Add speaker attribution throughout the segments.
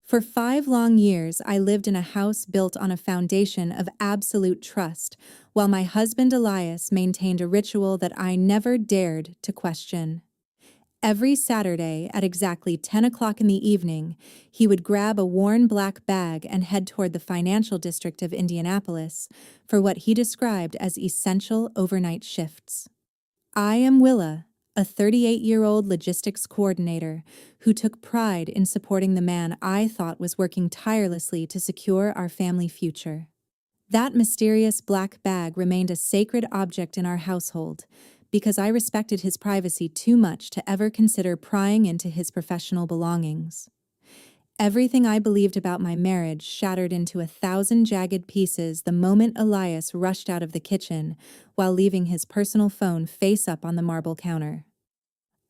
Speaker 1: For 5 long years, I lived in a house built on a foundation of absolute trust, while my husband Elias maintained a ritual that I never dared to question. Every Saturday at exactly 10 o'clock in the evening, he would grab a worn black bag and head toward the financial district of Indianapolis for what he described as essential overnight shifts. I am Willa, a 38-year-old logistics coordinator who took pride in supporting the man I thought was working tirelessly to secure our family future. That mysterious black bag remained a sacred object in our household because I respected his privacy too much to ever consider prying into his professional belongings. Everything I believed about my marriage shattered into 1,000 jagged pieces the moment Elias rushed out of the kitchen while leaving his personal phone face up on the marble counter.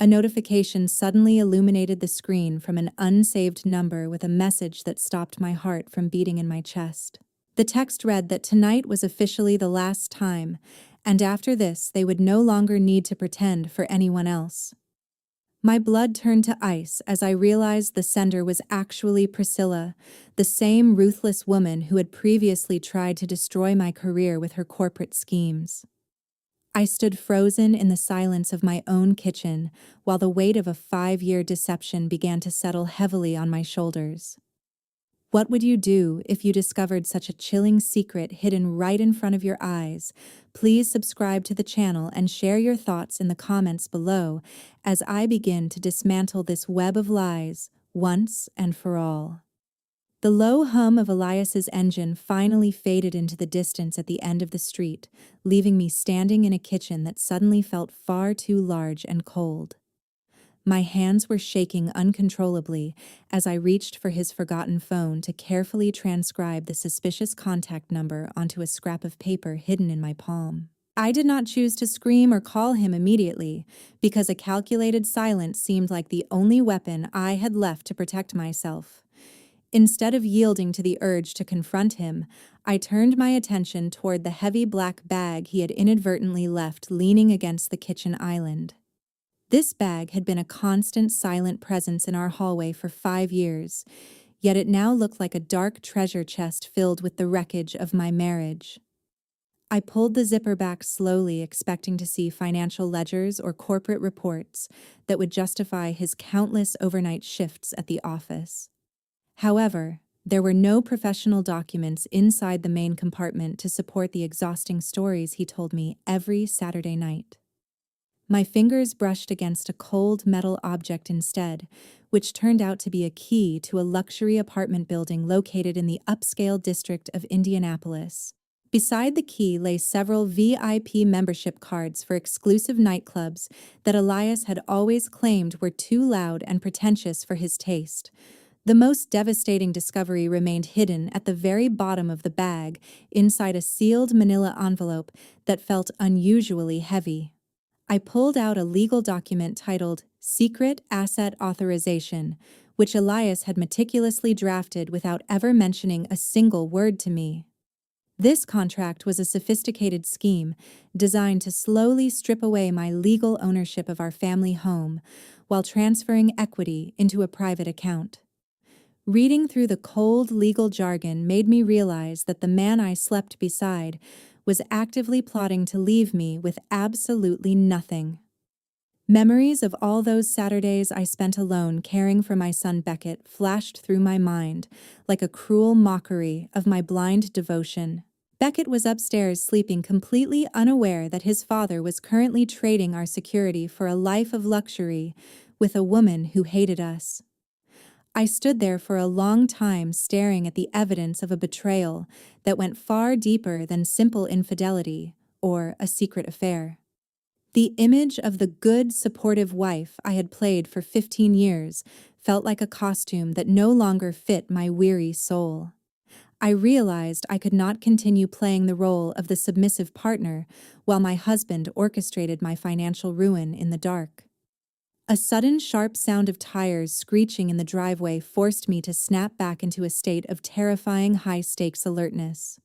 Speaker 1: A notification suddenly illuminated the screen from an unsaved number with a message that stopped my heart from beating in my chest. The text read that tonight was officially the last time, and after this they would no longer need to pretend for anyone else. My blood turned to ice as I realized the sender was actually Priscilla, the same ruthless woman who had previously tried to destroy my career with her corporate schemes. I stood frozen in the silence of my own kitchen while the weight of a 5-year deception began to settle heavily on my shoulders. What would you do if you discovered such a chilling secret hidden right in front of your eyes? Please subscribe to the channel and share your thoughts in the comments below as I begin to dismantle this web of lies once and for all. The low hum of Elias's engine finally faded into the distance at the end of the street, leaving me standing in a kitchen that suddenly felt far too large and cold. My hands were shaking uncontrollably as I reached for his forgotten phone to carefully transcribe the suspicious contact number onto a scrap of paper hidden in my palm. I did not choose to scream or call him immediately because a calculated silence seemed like the only weapon I had left to protect myself. Instead of yielding to the urge to confront him, I turned my attention toward the heavy black bag he had inadvertently left leaning against the kitchen island. This bag had been a constant silent presence in our hallway for 5 years, yet it now looked like a dark treasure chest filled with the wreckage of my marriage. I pulled the zipper back slowly, expecting to see financial ledgers or corporate reports that would justify his countless overnight shifts at the office. However, there were no professional documents inside the main compartment to support the exhausting stories he told me every Saturday night. My fingers brushed against a cold metal object instead, which turned out to be a key to a luxury apartment building located in the upscale district of Indianapolis. Beside the key lay several VIP membership cards for exclusive nightclubs that Elias had always claimed were too loud and pretentious for his taste. The most devastating discovery remained hidden at the very bottom of the bag, inside a sealed manila envelope that felt unusually heavy. I pulled out a legal document titled Secret Asset Authorization, which Elias had meticulously drafted without ever mentioning a single word to me. This contract was a sophisticated scheme designed to slowly strip away my legal ownership of our family home while transferring equity into a private account. Reading through the cold legal jargon made me realize that the man I slept beside was actively plotting to leave me with absolutely nothing. Memories of all those Saturdays I spent alone caring for my son Beckett flashed through my mind like a cruel mockery of my blind devotion. Beckett was upstairs sleeping completely unaware that his father was currently trading our security for a life of luxury with a woman who hated us. I stood there for a long time staring at the evidence of a betrayal that went far deeper than simple infidelity or a secret affair. The image of the good, supportive wife I had played for 15 years felt like a costume that no longer fit my weary soul. I realized I could not continue playing the role of the submissive partner while my husband orchestrated my financial ruin in the dark. A sudden sharp sound of tires screeching in the driveway forced me to snap back into a state of terrifying high-stakes alertness.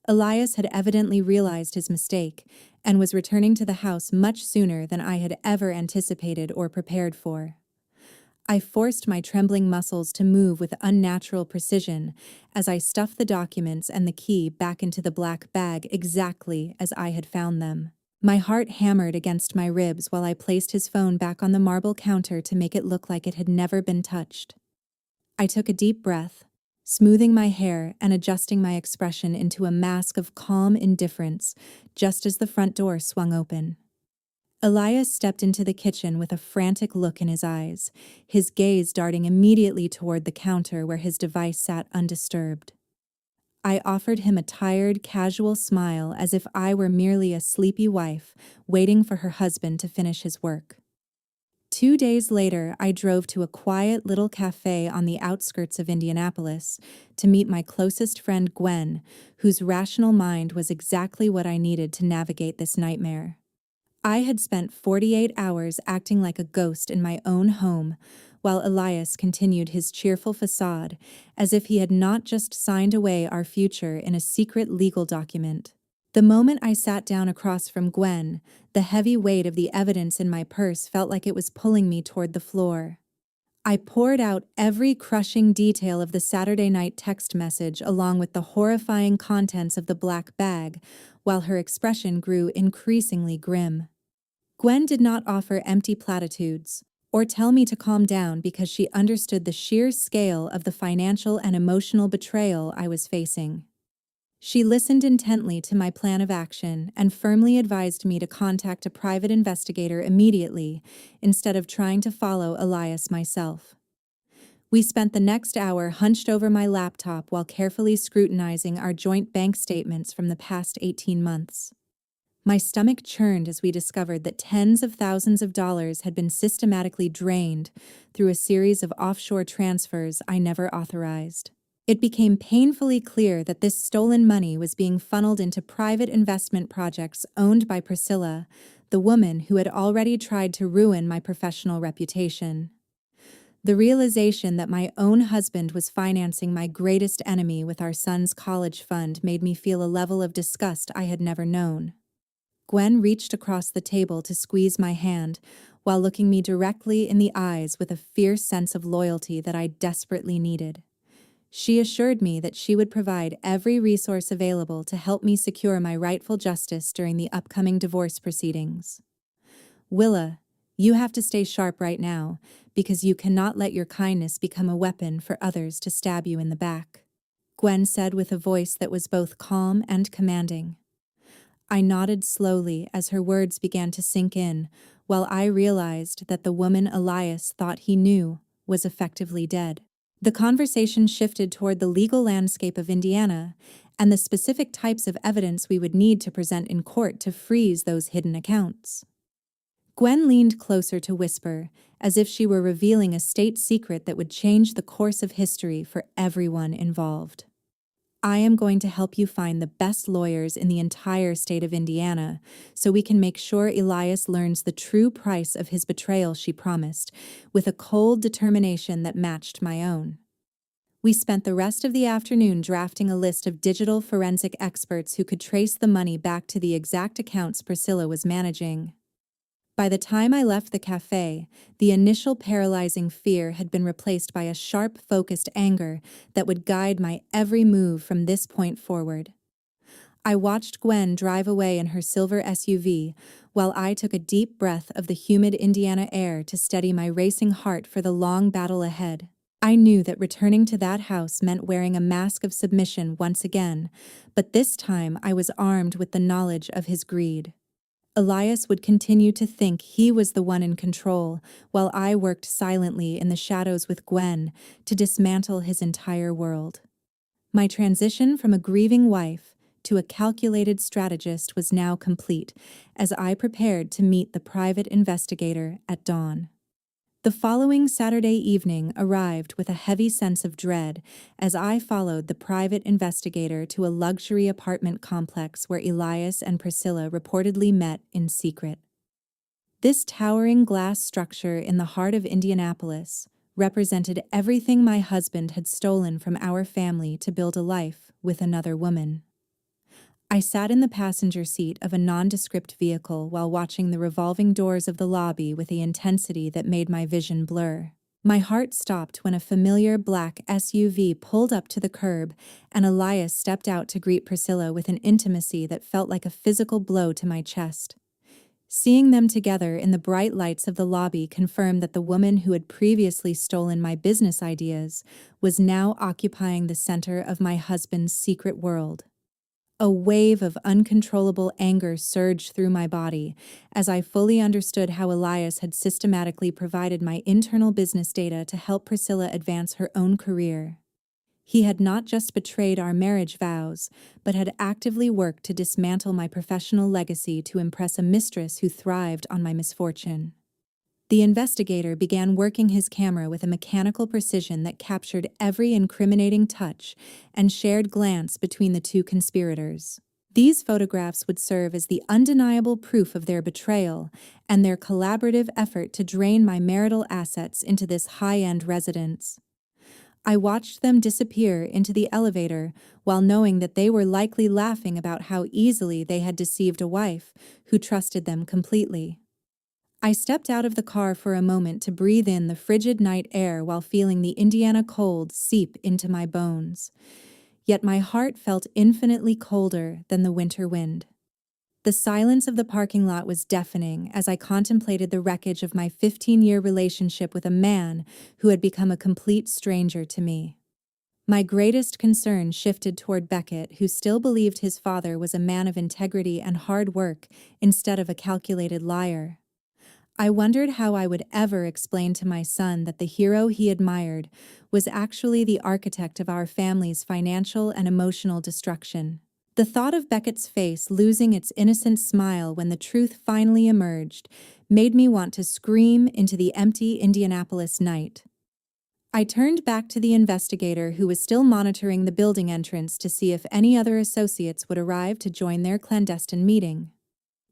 Speaker 1: Elias had evidently realized his mistake and was returning to the house much sooner than I had ever anticipated or prepared for. I forced my trembling muscles to move with unnatural precision as I stuffed the documents and the key back into the black bag exactly as I had found them. My heart hammered against my ribs while I placed his phone back on the marble counter to make it look like it had never been touched. I took a deep breath, smoothing my hair and adjusting my expression into a mask of calm indifference just as the front door swung open. Elias stepped into the kitchen with a frantic look in his eyes, his gaze darting immediately toward the counter where his device sat undisturbed. I offered him a tired, casual smile as if I were merely a sleepy wife waiting for her husband to finish his work. 2 days later, I drove to a quiet little cafe on the outskirts of Indianapolis to meet my closest friend Gwen, whose rational mind was exactly what I needed to navigate this nightmare. I had spent 48 hours acting like a ghost in my own home, while Elias continued his cheerful facade, as if he had not just signed away our future in a secret legal document. The moment I sat down across from Gwen, the heavy weight of the evidence in my purse felt like it was pulling me toward the floor. I poured out every crushing detail of the Saturday night text message along with the horrifying contents of the black bag, while her expression grew increasingly grim. Gwen did not offer empty platitudes, or tell me to calm down because she understood the sheer scale of the financial and emotional betrayal I was facing. She listened intently to my plan of action and firmly advised me to contact a private investigator immediately instead of trying to follow Elias myself. We spent the next hour hunched over my laptop while carefully scrutinizing our joint bank statements from the past 18 months. My stomach churned as we discovered that tens of thousands of dollars had been systematically drained through a series of offshore transfers I never authorized. It became painfully clear that this stolen money was being funneled into private investment projects owned by Priscilla, the woman who had already tried to ruin my professional reputation. The realization that my own husband was financing my greatest enemy with our son's college fund made me feel a level of disgust I had never known. Gwen reached across the table to squeeze my hand, while looking me directly in the eyes with a fierce sense of loyalty that I desperately needed. She assured me that she would provide every resource available to help me secure my rightful justice during the upcoming divorce proceedings. Willa, you have to stay sharp right now, because you cannot let your kindness become a weapon for others to stab you in the back, Gwen said with a voice that was both calm and commanding. I nodded slowly as her words began to sink in, while I realized that the woman Elias thought he knew was effectively dead. The conversation shifted toward the legal landscape of Indiana and the specific types of evidence we would need to present in court to freeze those hidden accounts. Gwen leaned closer to whisper, as if she were revealing a state secret that would change the course of history for everyone involved. I am going to help you find the best lawyers in the entire state of Indiana so we can make sure Elias learns the true price of his betrayal, she promised, with a cold determination that matched my own. We spent the rest of the afternoon drafting a list of digital forensic experts who could trace the money back to the exact accounts Priscilla was managing. By the time I left the cafe, the initial paralyzing fear had been replaced by a sharp, focused anger that would guide my every move from this point forward. I watched Gwen drive away in her silver SUV, while I took a deep breath of the humid Indiana air to steady my racing heart for the long battle ahead. I knew that returning to that house meant wearing a mask of submission once again, but this time I was armed with the knowledge of his greed. Elias would continue to think he was the one in control, while I worked silently in the shadows with Gwen to dismantle his entire world. My transition from a grieving wife to a calculated strategist was now complete, as I prepared to meet the private investigator at dawn. The following Saturday evening arrived with a heavy sense of dread as I followed the private investigator to a luxury apartment complex where Elias and Priscilla reportedly met in secret. This towering glass structure in the heart of Indianapolis represented everything my husband had stolen from our family to build a life with another woman. I sat in the passenger seat of a nondescript vehicle while watching the revolving doors of the lobby with the intensity that made my vision blur. My heart stopped when a familiar black SUV pulled up to the curb and Elias stepped out to greet Priscilla with an intimacy that felt like a physical blow to my chest. Seeing them together in the bright lights of the lobby confirmed that the woman who had previously stolen my business ideas was now occupying the center of my husband's secret world. A wave of uncontrollable anger surged through my body as I fully understood how Elias had systematically provided my internal business data to help Priscilla advance her own career. He had not just betrayed our marriage vows, but had actively worked to dismantle my professional legacy to impress a mistress who thrived on my misfortune. The investigator began working his camera with a mechanical precision that captured every incriminating touch and shared glance between the two conspirators. These photographs would serve as the undeniable proof of their betrayal and their collaborative effort to drain my marital assets into this high-end residence. I watched them disappear into the elevator while knowing that they were likely laughing about how easily they had deceived a wife who trusted them completely. I stepped out of the car for a moment to breathe in the frigid night air while feeling the Indiana cold seep into my bones. Yet my heart felt infinitely colder than the winter wind. The silence of the parking lot was deafening as I contemplated the wreckage of my 15-year relationship with a man who had become a complete stranger to me. My greatest concern shifted toward Beckett, who still believed his father was a man of integrity and hard work instead of a calculated liar. I wondered how I would ever explain to my son that the hero he admired was actually the architect of our family's financial and emotional destruction. The thought of Beckett's face losing its innocent smile when the truth finally emerged made me want to scream into the empty Indianapolis night. I turned back to the investigator who was still monitoring the building entrance to see if any other associates would arrive to join their clandestine meeting.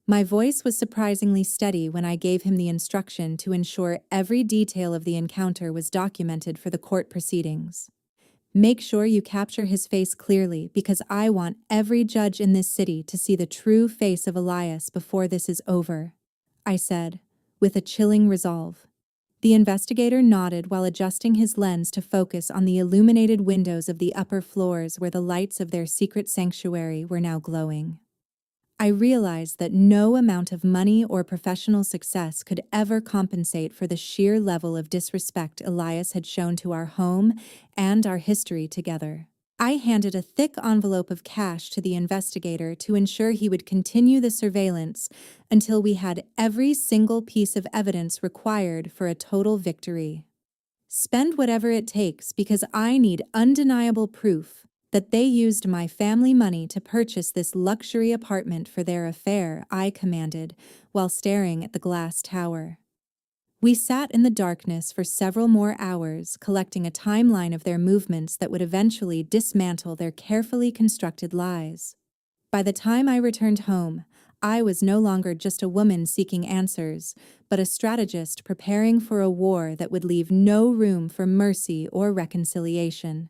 Speaker 1: My voice was surprisingly steady when I gave him the instruction to ensure every detail of the encounter was documented for the court proceedings. Make sure you capture his face clearly because I want every judge in this city to see the true face of Elias before this is over, I said, with a chilling resolve. The investigator nodded while adjusting his lens to focus on the illuminated windows of the upper floors where the lights of their secret sanctuary were now glowing. I realized that no amount of money or professional success could ever compensate for the sheer level of disrespect Elias had shown to our home and our history together. I handed a thick envelope of cash to the investigator to ensure he would continue the surveillance until we had every single piece of evidence required for a total victory. Spend whatever it takes because I need undeniable proof that they used my family money to purchase this luxury apartment for their affair, I commanded, while staring at the glass tower. We sat in the darkness for several more hours, collecting a timeline of their movements that would eventually dismantle their carefully constructed lies. By the time I returned home, I was no longer just a woman seeking answers, but a strategist preparing for a war that would leave no room for mercy or reconciliation.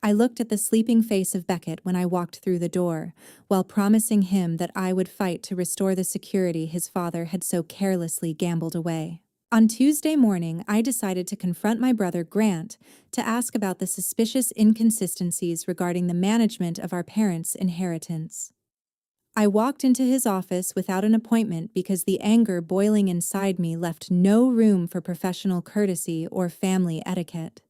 Speaker 1: I looked at the sleeping face of Beckett when I walked through the door, while promising him that I would fight to restore the security his father had so carelessly gambled away. On Tuesday morning, I decided to confront my brother Grant to ask about the suspicious inconsistencies regarding the management of our parents' inheritance. I walked into his office without an appointment because the anger boiling inside me left no room for professional courtesy or family etiquette.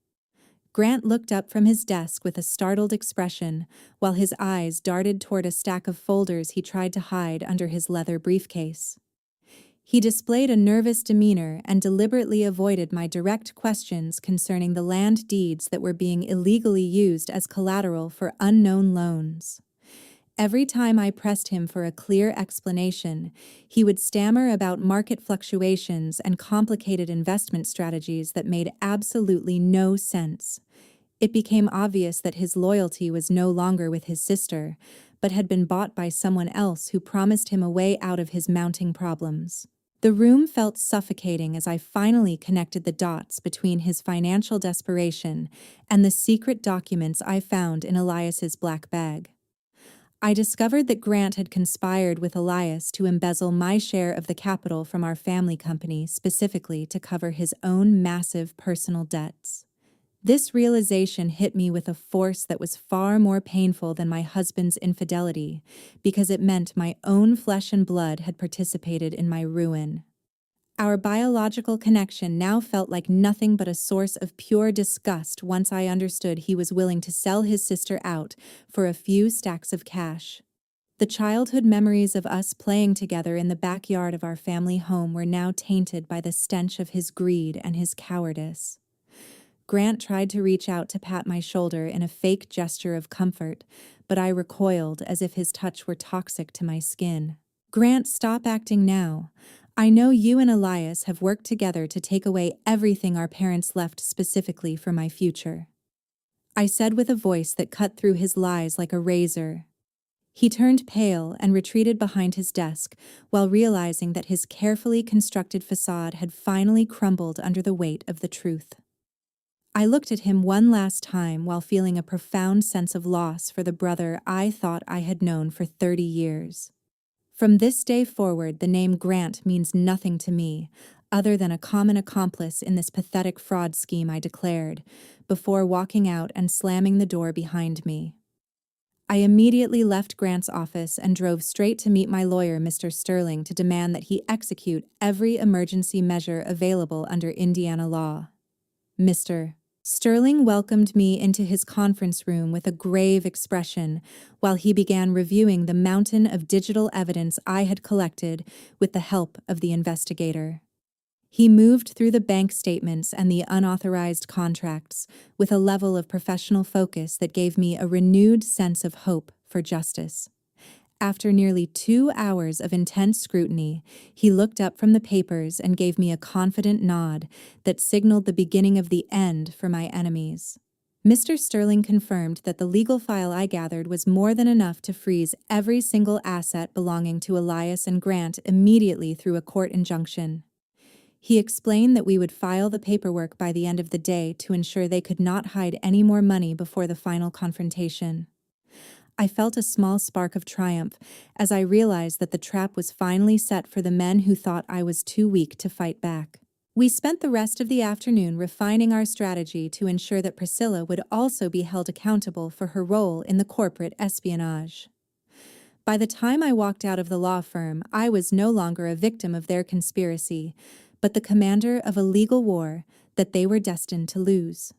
Speaker 1: Grant looked up from his desk with a startled expression, while his eyes darted toward a stack of folders he tried to hide under his leather briefcase. He displayed a nervous demeanor and deliberately avoided my direct questions concerning the land deeds that were being illegally used as collateral for unknown loans. Every time I pressed him for a clear explanation, he would stammer about market fluctuations and complicated investment strategies that made absolutely no sense. It became obvious that his loyalty was no longer with his sister, but had been bought by someone else who promised him a way out of his mounting problems. The room felt suffocating as I finally connected the dots between his financial desperation and the secret documents I found in Elias's black bag. I discovered that Grant had conspired with Elias to embezzle my share of the capital from our family company specifically to cover his own massive personal debts. This realization hit me with a force that was far more painful than my husband's infidelity, because it meant my own flesh and blood had participated in my ruin. Our biological connection now felt like nothing but a source of pure disgust once I understood he was willing to sell his sister out for a few stacks of cash. The childhood memories of us playing together in the backyard of our family home were now tainted by the stench of his greed and his cowardice. Grant tried to reach out to pat my shoulder in a fake gesture of comfort, but I recoiled as if his touch were toxic to my skin. "Grant, stop acting now. I know you and Elias have worked together to take away everything our parents left specifically for my future," I said with a voice that cut through his lies like a razor. He turned pale and retreated behind his desk while realizing that his carefully constructed facade had finally crumbled under the weight of the truth. I looked at him one last time while feeling a profound sense of loss for the brother I thought I had known for 30 years. From this day forward, the name Grant means nothing to me, other than a common accomplice in this pathetic fraud scheme, I declared, before walking out and slamming the door behind me. I immediately left Grant's office and drove straight to meet my lawyer, Mr. Sterling, to demand that he execute every emergency measure available under Indiana law. Mr. Sterling welcomed me into his conference room with a grave expression while he began reviewing the mountain of digital evidence I had collected with the help of the investigator. He moved through the bank statements and the unauthorized contracts with a level of professional focus that gave me a renewed sense of hope for justice. After nearly 2 hours of intense scrutiny, he looked up from the papers and gave me a confident nod that signaled the beginning of the end for my enemies. Mr. Sterling confirmed that the legal file I gathered was more than enough to freeze every single asset belonging to Elias and Grant immediately through a court injunction. He explained that we would file the paperwork by the end of the day to ensure they could not hide any more money before the final confrontation. I felt a small spark of triumph as I realized that the trap was finally set for the men who thought I was too weak to fight back. We spent the rest of the afternoon refining our strategy to ensure that Priscilla would also be held accountable for her role in the corporate espionage. By the time I walked out of the law firm, I was no longer a victim of their conspiracy, but the commander of a legal war that they were destined to lose.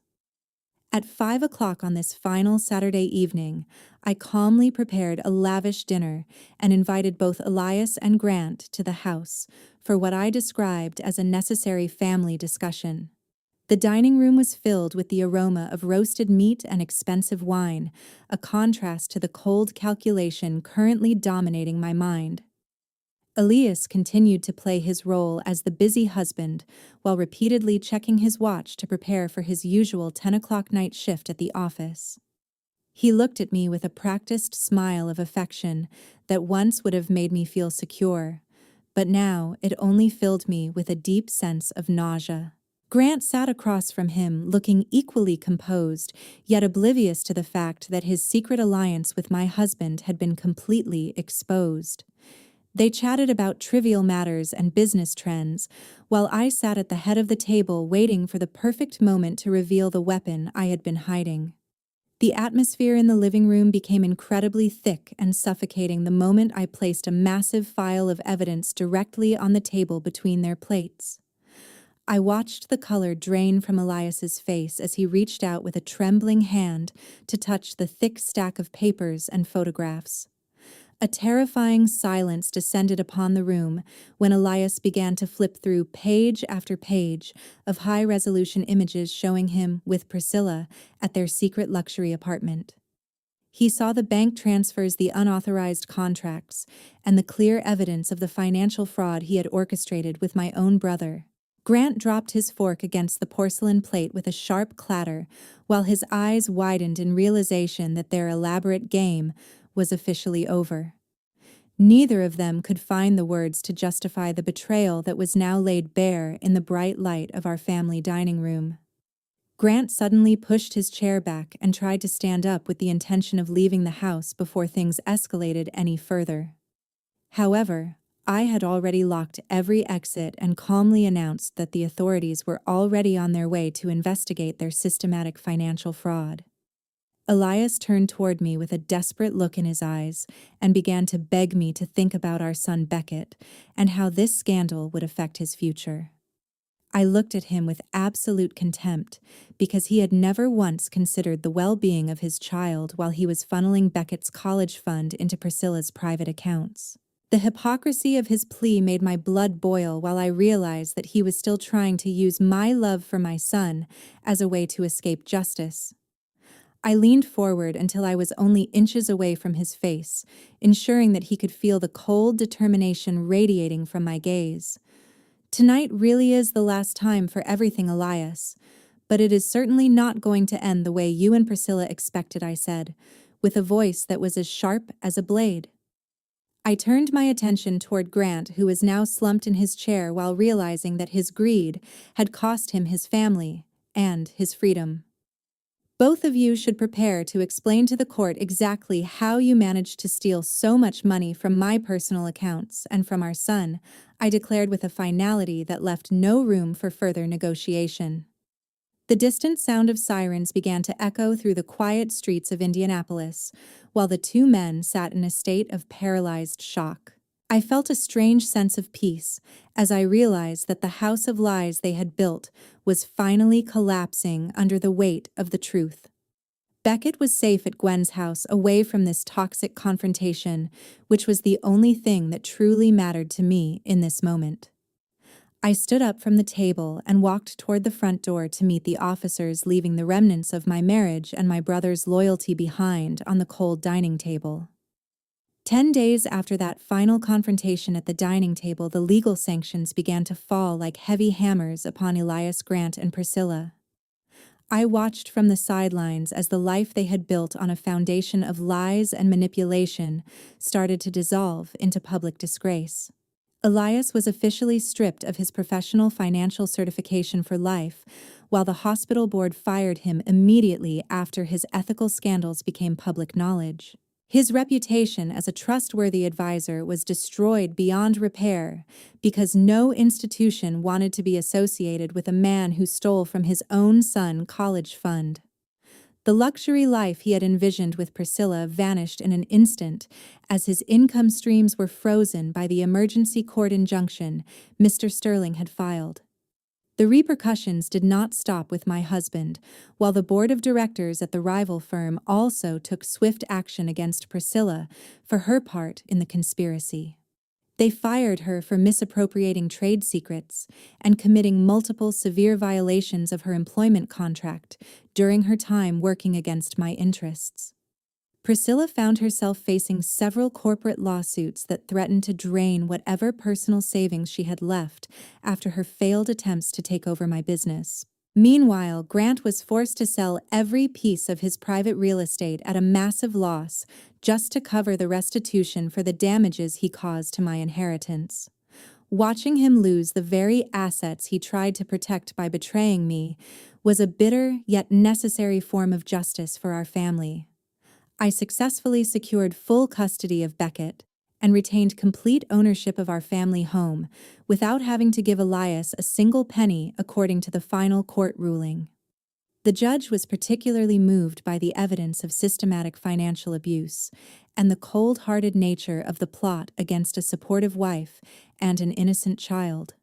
Speaker 1: At 5 o'clock on this final Saturday evening, I calmly prepared a lavish dinner and invited both Elias and Grant to the house for what I described as a necessary family discussion. The dining room was filled with the aroma of roasted meat and expensive wine, a contrast to the cold calculation currently dominating my mind. Elias continued to play his role as the busy husband while repeatedly checking his watch to prepare for his usual 10 o'clock night shift at the office. He looked at me with a practiced smile of affection that once would have made me feel secure, but now it only filled me with a deep sense of nausea. Grant sat across from him, looking equally composed, yet oblivious to the fact that his secret alliance with my husband had been completely exposed. They chatted about trivial matters and business trends, while I sat at the head of the table waiting for the perfect moment to reveal the weapon I had been hiding. The atmosphere in the living room became incredibly thick and suffocating the moment I placed a massive file of evidence directly on the table between their plates. I watched the color drain from Elias's face as he reached out with a trembling hand to touch the thick stack of papers and photographs. A terrifying silence descended upon the room when Elias began to flip through page after page of high-resolution images showing him with Priscilla at their secret luxury apartment. He saw the bank transfers, the unauthorized contracts, and the clear evidence of the financial fraud he had orchestrated with my own brother. Grant dropped his fork against the porcelain plate with a sharp clatter, while his eyes widened in realization that their elaborate game was officially over. Neither of them could find the words to justify the betrayal that was now laid bare in the bright light of our family dining room. Grant suddenly pushed his chair back and tried to stand up with the intention of leaving the house before things escalated any further. However, I had already locked every exit and calmly announced that the authorities were already on their way to investigate their systematic financial fraud. Elias turned toward me with a desperate look in his eyes and began to beg me to think about our son Beckett and how this scandal would affect his future. I looked at him with absolute contempt because he had never once considered the well-being of his child while he was funneling Beckett's college fund into Priscilla's private accounts. The hypocrisy of his plea made my blood boil while I realized that he was still trying to use my love for my son as a way to escape justice. I leaned forward until I was only inches away from his face, ensuring that he could feel the cold determination radiating from my gaze. Tonight really is the last time for everything, Elias, but it is certainly not going to end the way you and Priscilla expected, I said, with a voice that was as sharp as a blade. I turned my attention toward Grant, who was now slumped in his chair while realizing that his greed had cost him his family and his freedom. Both of you should prepare to explain to the court exactly how you managed to steal so much money from my personal accounts and from our son, I declared with a finality that left no room for further negotiation. The distant sound of sirens began to echo through the quiet streets of Indianapolis, while the two men sat in a state of paralyzed shock. I felt a strange sense of peace as I realized that the house of lies they had built was finally collapsing under the weight of the truth. Beckett was safe at Gwen's house, away from this toxic confrontation, which was the only thing that truly mattered to me in this moment. I stood up from the table and walked toward the front door to meet the officers, leaving the remnants of my marriage and my brother's loyalty behind on the cold dining table. 10 days after that final confrontation at the dining table, the legal sanctions began to fall like heavy hammers upon Elias, Grant, and Priscilla. I watched from the sidelines as the life they had built on a foundation of lies and manipulation started to dissolve into public disgrace. Elias was officially stripped of his professional financial certification for life, while the hospital board fired him immediately after his ethical scandals became public knowledge. His reputation as a trustworthy advisor was destroyed beyond repair because no institution wanted to be associated with a man who stole from his own son's college fund. The luxury life he had envisioned with Priscilla vanished in an instant as his income streams were frozen by the emergency court injunction Mr. Sterling had filed. The repercussions did not stop with my husband, while the board of directors at the rival firm also took swift action against Priscilla for her part in the conspiracy. They fired her for misappropriating trade secrets and committing multiple severe violations of her employment contract during her time working against my interests. Priscilla found herself facing several corporate lawsuits that threatened to drain whatever personal savings she had left after her failed attempts to take over my business. Meanwhile, Grant was forced to sell every piece of his private real estate at a massive loss just to cover the restitution for the damages he caused to my inheritance. Watching him lose the very assets he tried to protect by betraying me was a bitter yet necessary form of justice for our family. I successfully secured full custody of Beckett and retained complete ownership of our family home without having to give Elias a single penny according to the final court ruling. The judge was particularly moved by the evidence of systematic financial abuse and the cold-hearted nature of the plot against a supportive wife and an innocent child.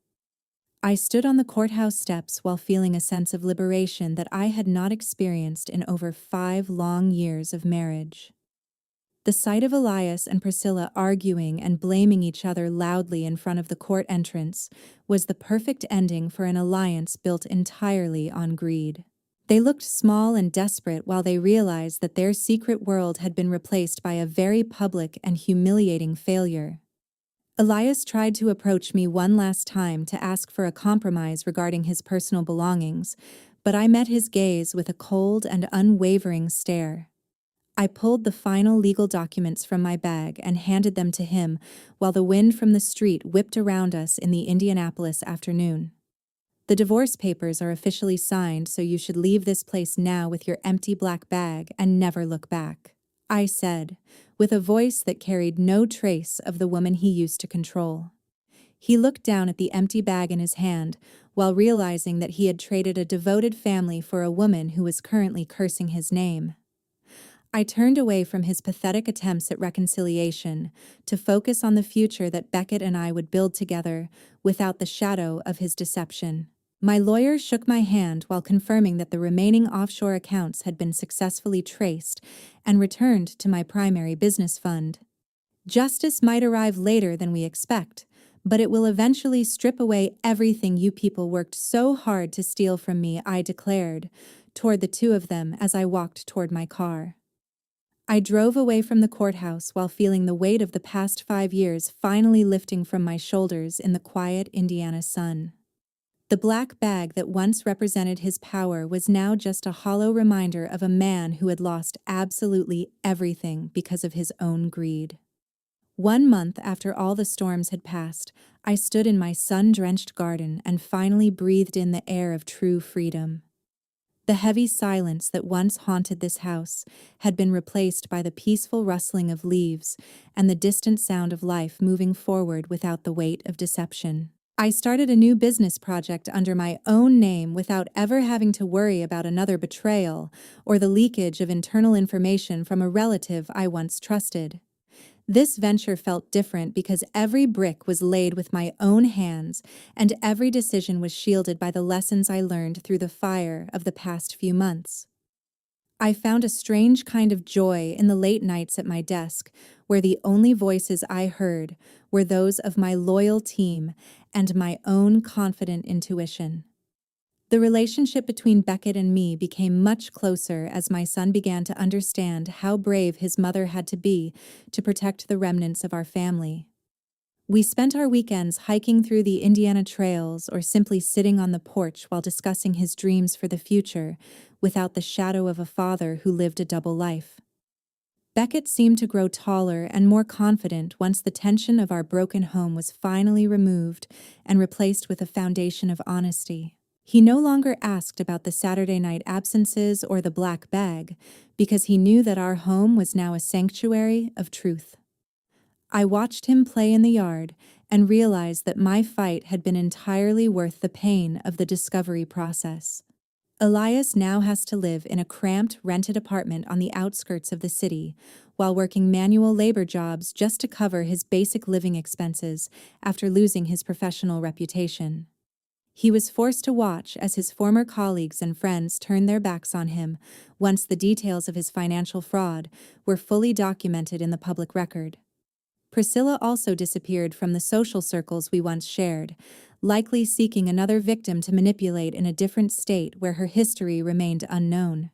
Speaker 1: I stood on the courthouse steps while feeling a sense of liberation that I had not experienced in over 5 long years of marriage. The sight of Elias and Priscilla arguing and blaming each other loudly in front of the court entrance was the perfect ending for an alliance built entirely on greed. They looked small and desperate while they realized that their secret world had been replaced by a very public and humiliating failure. Elias tried to approach me one last time to ask for a compromise regarding his personal belongings, but I met his gaze with a cold and unwavering stare. I pulled the final legal documents from my bag and handed them to him while the wind from the street whipped around us in the Indianapolis afternoon. The divorce papers are officially signed, so you should leave this place now with your empty black bag and never look back, I said, with a voice that carried no trace of the woman he used to control. He looked down at the empty bag in his hand, while realizing that he had traded a devoted family for a woman who was currently cursing his name. I turned away from his pathetic attempts at reconciliation to focus on the future that Beckett and I would build together without the shadow of his deception. My lawyer shook my hand while confirming that the remaining offshore accounts had been successfully traced and returned to my primary business fund. Justice might arrive later than we expect, but it will eventually strip away everything you people worked so hard to steal from me, I declared, toward the two of them as I walked toward my car. I drove away from the courthouse while feeling the weight of the past 5 years finally lifting from my shoulders in the quiet Indiana sun. The black bag that once represented his power was now just a hollow reminder of a man who had lost absolutely everything because of his own greed. 1 month after all the storms had passed, I stood in my sun-drenched garden and finally breathed in the air of true freedom. The heavy silence that once haunted this house had been replaced by the peaceful rustling of leaves and the distant sound of life moving forward without the weight of deception. I started a new business project under my own name without ever having to worry about another betrayal or the leakage of internal information from a relative I once trusted. This venture felt different because every brick was laid with my own hands and every decision was shielded by the lessons I learned through the fire of the past few months. I found a strange kind of joy in the late nights at my desk, where the only voices I heard were those of my loyal team and my own confident intuition. The relationship between Beckett and me became much closer as my son began to understand how brave his mother had to be to protect the remnants of our family. We spent our weekends hiking through the Indiana trails or simply sitting on the porch while discussing his dreams for the future without the shadow of a father who lived a double life. Beckett seemed to grow taller and more confident once the tension of our broken home was finally removed and replaced with a foundation of honesty. He no longer asked about the Saturday night absences or the black bag because he knew that our home was now a sanctuary of truth. I watched him play in the yard and realized that my fight had been entirely worth the pain of the discovery process. Elias now has to live in a cramped, rented apartment on the outskirts of the city, while working manual labor jobs just to cover his basic living expenses after losing his professional reputation. He was forced to watch as his former colleagues and friends turned their backs on him once the details of his financial fraud were fully documented in the public record. Priscilla also disappeared from the social circles we once shared, likely seeking another victim to manipulate in a different state where her history remained unknown.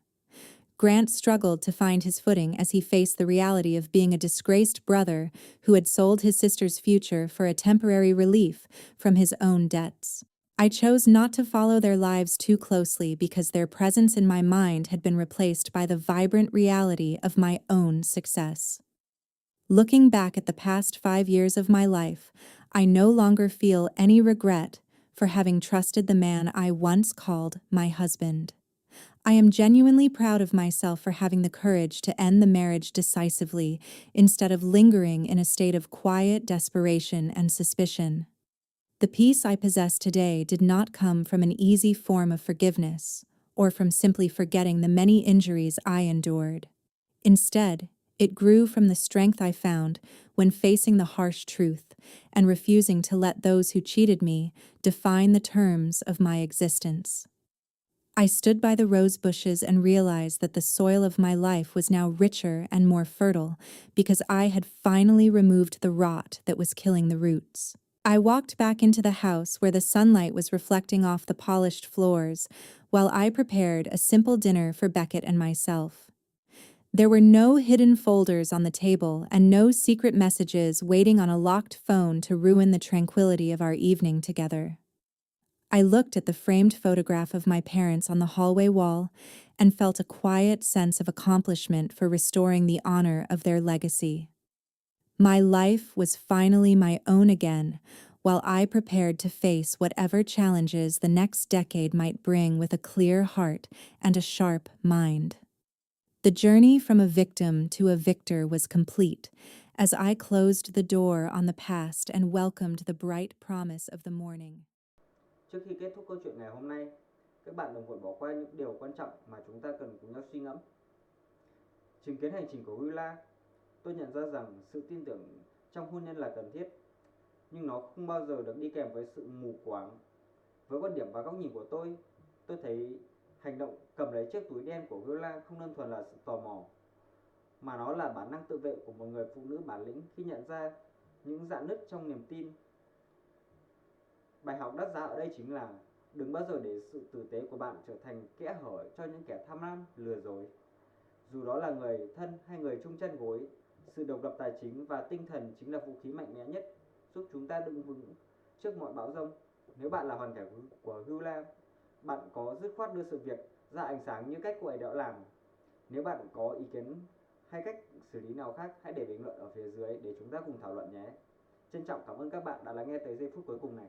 Speaker 1: Grant struggled to find his footing as he faced the reality of being a disgraced brother who had sold his sister's future for a temporary relief from his own debts. I chose not to follow their lives too closely because their presence in my mind had been replaced by the vibrant reality of my own success. Looking back at the past 5 years of my life, I no longer feel any regret for having trusted the man I once called my husband. I am genuinely proud of myself for having the courage to end the marriage decisively instead of lingering in a state of quiet desperation and suspicion. The peace I possess today did not come from an easy form of forgiveness or from simply forgetting the many injuries I endured. Instead, it grew from the strength I found when facing the harsh truth and refusing to let those who cheated me define the terms of my existence. I stood by the rose bushes and realized that the soil of my life was now richer and more fertile because I had finally removed the rot that was killing the roots. I walked back into the house where the sunlight was reflecting off the polished floors while I prepared a simple dinner for Beckett and myself. There were no hidden folders on the table and no secret messages waiting on a locked phone to ruin the tranquility of our evening together. I looked at the framed photograph of my parents on the hallway wall and felt a quiet sense of accomplishment for restoring the honor of their legacy. My life was finally my own again, while I prepared to face whatever challenges the next decade might bring with a clear heart and a sharp mind. The journey from a victim to a victor was complete, as I closed the door on the past and welcomed the bright promise of the morning.
Speaker 2: Trước khi kết thúc câu chuyện ngày hôm nay, các bạn đừng vội bỏ qua những điều quan trọng mà chúng ta cần cùng nhau suy ngẫm. Chứng kiến hành trình của Willa, tôi nhận ra rằng sự tin tưởng trong hôn nhân là cần thiết, nhưng nó không bao giờ được đi kèm với sự mù quáng. Với quan điểm và góc nhìn của tôi thấy hành động cầm lấy chiếc túi đen của Willa không đơn thuần là sự tò mò, mà nó là bản năng tự vệ của một người phụ nữ bản lĩnh khi nhận ra những rạn nứt trong niềm tin. Bài học đắt giá ở đây chính là đừng bao giờ để sự tử tế của bạn trở thành kẽ hở cho những kẻ tham lam, lừa dối. Dù đó là người thân hay người chung chăn gối, sự độc lập tài chính và tinh thần chính là vũ khí mạnh mẽ nhất giúp chúng ta đứng vững trước mọi bão giông. Nếu bạn là hoàn cảnh của Willa, bạn có dứt khoát đưa sự việc ra ánh sáng như cách cô ấy đã làm. Nếu bạn có ý kiến hay cách xử lý nào khác, hãy để bình luận ở phía dưới để chúng ta cùng thảo luận nhé. Trân trọng cảm ơn các bạn đã lắng nghe tới giây phút cuối cùng này.